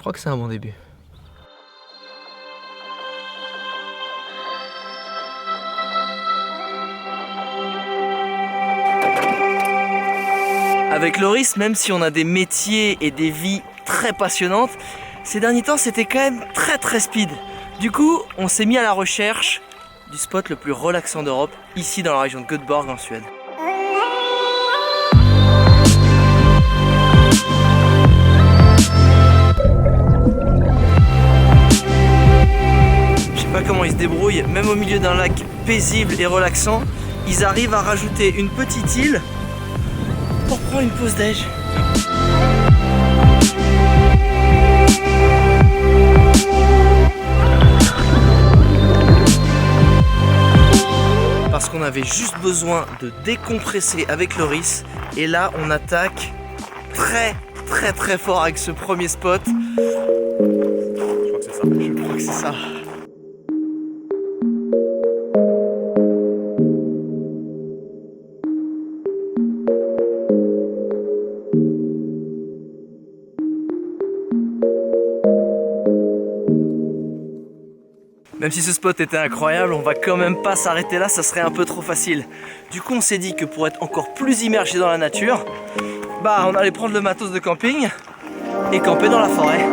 Je crois que c'est un bon début. Avec Loris, même si on a des métiers et des vies très passionnantes, ces derniers temps c'était quand même très speed. Du coup, on s'est mis à la recherche du spot le plus relaxant d'Europe, ici dans la région de Göteborg en Suède. Je sais pas comment ils se débrouillent, même au milieu d'un lac paisible et relaxant, ils arrivent à rajouter une petite île pour prendre une pause déj. Parce qu'on avait juste besoin de décompresser avec Loris. Et là, on attaque très fort avec ce premier spot. Je crois que c'est ça. Je crois que c'est ça. Même si ce spot était incroyable, on va quand même pas s'arrêter là, ça serait un peu trop facile. Du coup, on s'est dit que pour être encore plus immergé dans la nature, on allait prendre le matos de camping et camper dans la forêt.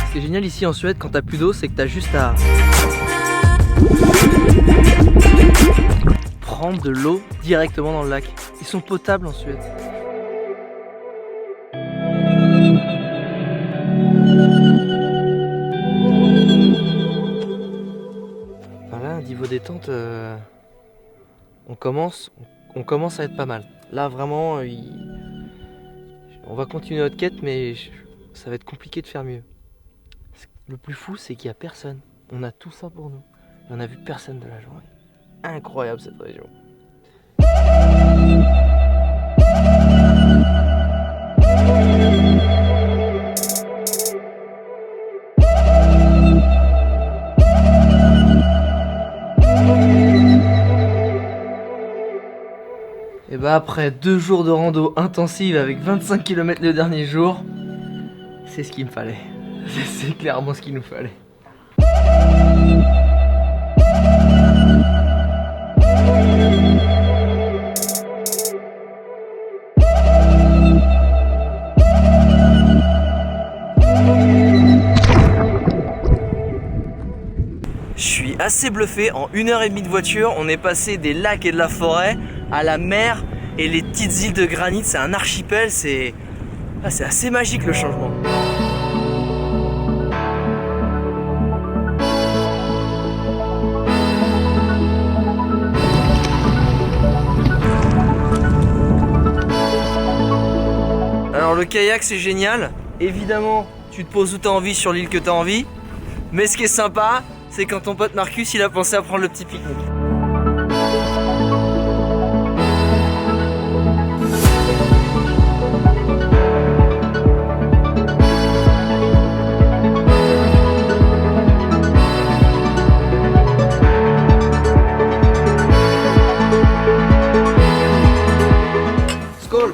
Ce qui est génial ici en Suède quand t'as plus d'eau, c'est que t'as juste à prendre de l'eau directement dans le lac. Ils sont potables en Suède. Voilà, niveau détente, on commence à être pas mal. Là vraiment, on va continuer notre quête, mais ça va être compliqué de faire mieux. Le plus fou, c'est qu'il n'y a personne. On a tout ça pour nous. Et on n'a vu personne de la journée. Incroyable cette région. Et après 2 jours de rando intensive avec 25 km le dernier jour, c'est ce qu'il me fallait. C'est clairement ce qu'il nous fallait. Je suis assez bluffé, en 1h30 de voiture, on est passé des lacs et de la forêt à la mer et les petites îles de granit, c'est un archipel, c'est assez magique le changement. Alors le kayak c'est génial, évidemment tu te poses où t'as envie sur l'île que t'as envie, mais ce qui est sympa c'est quand ton pote Marcus il a pensé à prendre le petit pique-nique. Skål!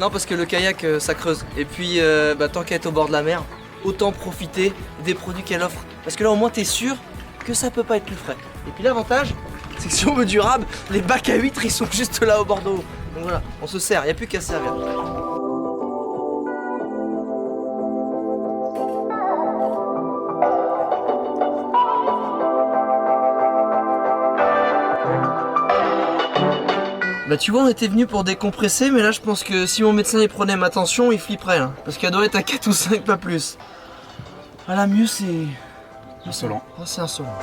Non parce que le kayak ça creuse et puis tant qu'à être au bord de la mer, autant profiter des produits qu'elle offre. Parce que là au moins t'es sûr que ça peut pas être plus frais. Et puis l'avantage, c'est que si on veut durable, les bacs à huîtres ils sont juste là au bord de l'eau. Donc voilà, on se sert, il n'y a plus qu'à se servir. Bah tu vois, on était venu pour décompresser, mais là je pense que si mon médecin y prenait ma tension, il flipperait là. Parce qu'elle doit être à 4 ou 5, pas plus. Voilà, mieux c'est... Insolent. Oh, c'est insolent.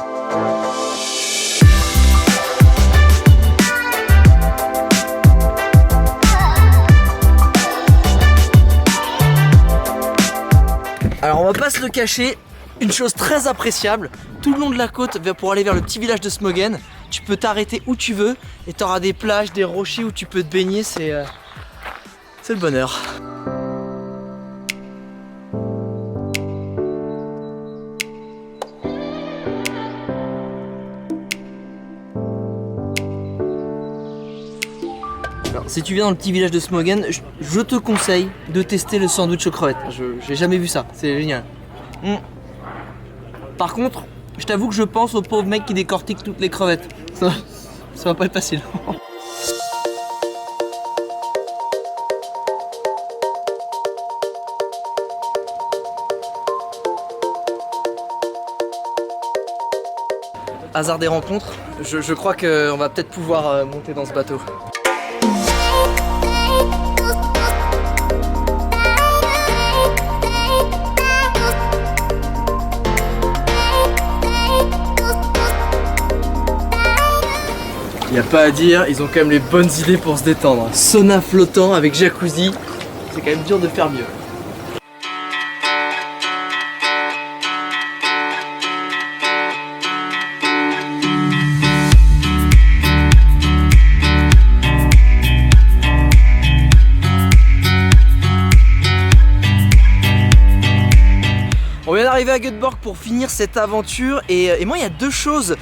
Alors on va pas se le cacher, une chose très appréciable, tout le long de la côte pour aller vers le petit village de Smogen, tu peux t'arrêter où tu veux et tu auras des plages, des rochers où tu peux te baigner, c'est C'est le bonheur. Alors, si tu viens dans le petit village de Smogen, je te conseille de tester le sandwich aux crevettes. J'ai jamais vu ça, c'est génial. Par contre, je t'avoue que je pense au pauvre mec qui décortique toutes les crevettes. Ça va pas être facile. Hasard des rencontres, je crois qu'on va peut-être pouvoir monter dans ce bateau. Il n'y a pas à dire, ils ont quand même les bonnes idées pour se détendre. Sauna flottant avec jacuzzi, c'est quand même dur de faire mieux. On vient d'arriver à Göteborg pour finir cette aventure et moi il y a deux choses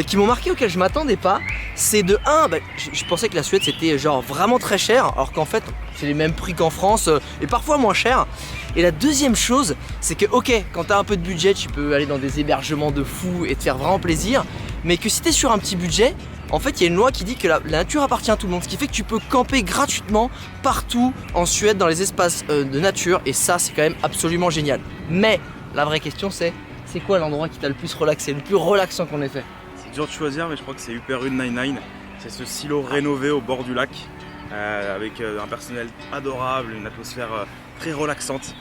qui m'ont marqué auxquelles je m'attendais pas. C'est de 1, je pensais que la Suède c'était genre vraiment très cher alors qu'en fait c'est les mêmes prix qu'en France et parfois moins cher. Et la deuxième chose c'est que ok, quand t'as un peu de budget tu peux aller dans des hébergements de fous et te faire vraiment plaisir, mais que si t'es sur un petit budget, en fait il y a une loi qui dit que la nature appartient à tout le monde, ce qui fait que tu peux camper gratuitement partout en Suède dans les espaces de nature et ça c'est quand même absolument génial. Mais la vraie question c'est quoi l'endroit qui t'a le plus relaxé, le plus relaxant qu'on ait fait? C'est dur de choisir mais je crois que c'est Upper 99. C'est ce silo rénové au bord du lac avec un personnel adorable, une atmosphère très relaxante.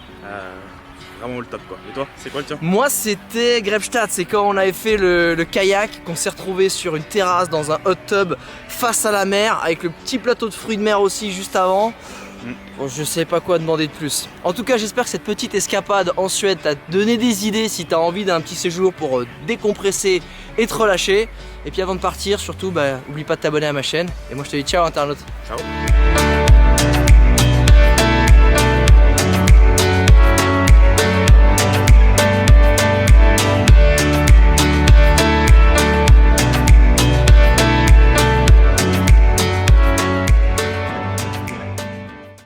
Vraiment le top quoi. Et toi, c'est quoi le tien? Moi c'était Greifswald, c'est quand on avait fait le kayak, qu'on s'est retrouvé sur une terrasse dans un hot tub face à la mer avec le petit plateau de fruits de mer aussi juste avant. Bon, je sais pas quoi demander de plus. En tout cas j'espère que cette petite escapade en Suède t'a donné des idées si t'as envie d'un petit séjour pour décompresser et te relâcher. Et puis avant de partir surtout oublie pas de t'abonner à ma chaîne. Et moi je te dis ciao internaute. Ciao.